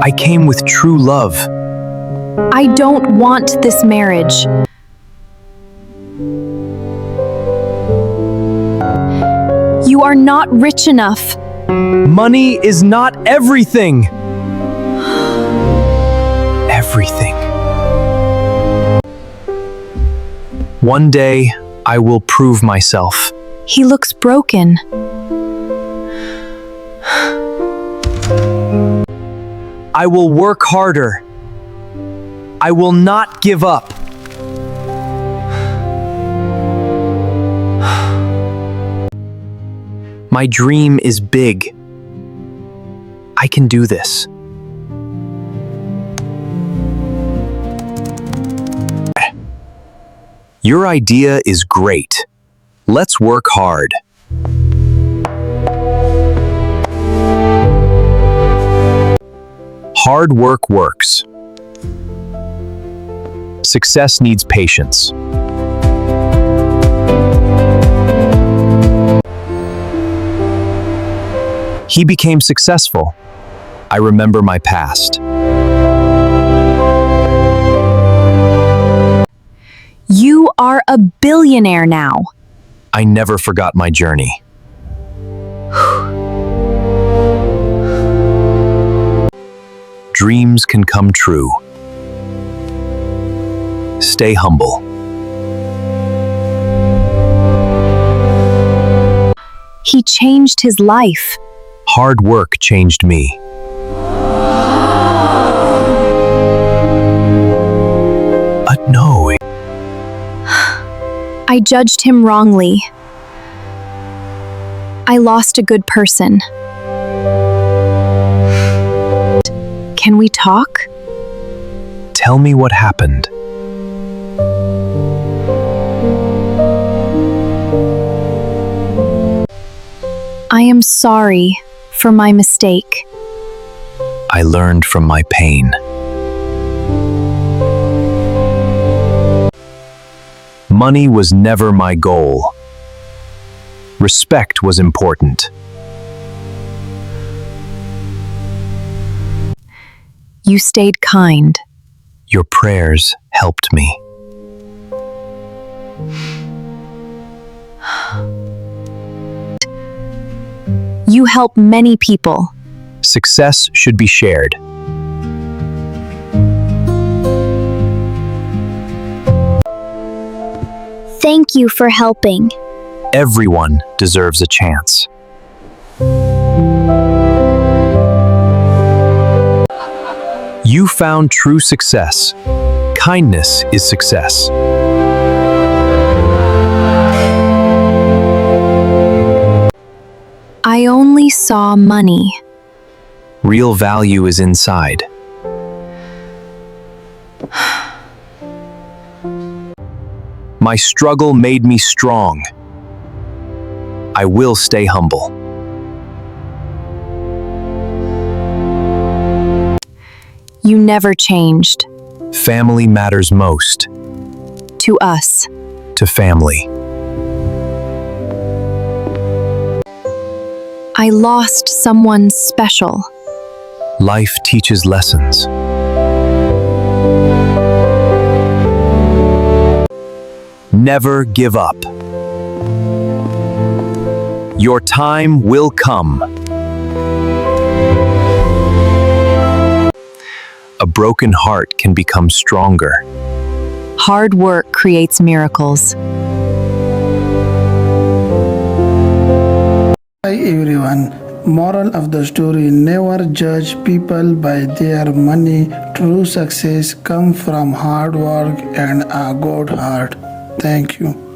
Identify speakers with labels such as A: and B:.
A: I came with true love.
B: I don't want this marriage. You are not rich enough.
A: Money is not everything. Everything. One day, I will prove myself.
B: He looks broken.
A: I will work harder. I will not give up. My dream is big. I can do this. Your idea is great. Let's work hard. Hard work works. Success needs patience. He became successful. I remember my past.
B: You are a billionaire now.
A: I never forgot my journey. Dreams can come true. Stay humble.
B: He changed his life.
A: Hard work changed me. But no.
B: I judged him wrongly. I lost a good person. Can we talk?
A: Tell me what happened.
B: I am sorry for my mistake.
A: I learned from my pain. Money was never my goal. Respect was important.
B: You stayed kind.
A: Your prayers helped me.
B: You help many people.
A: Success should be shared.
B: Thank you for helping.
A: Everyone deserves a chance. You found true success. Kindness is success.
B: I only saw money.
A: Real value is inside. My struggle made me strong. I will stay humble.
B: You never changed.
A: Family matters most.
B: To us.
A: To family.
B: I lost someone special.
A: Life teaches lessons. Never give up. Your time will come. A broken heart can become stronger.
B: Hard work creates miracles.
C: Hi everyone. Moral of the story: never judge people by their money. True success comes from hard work and a good heart. Thank you.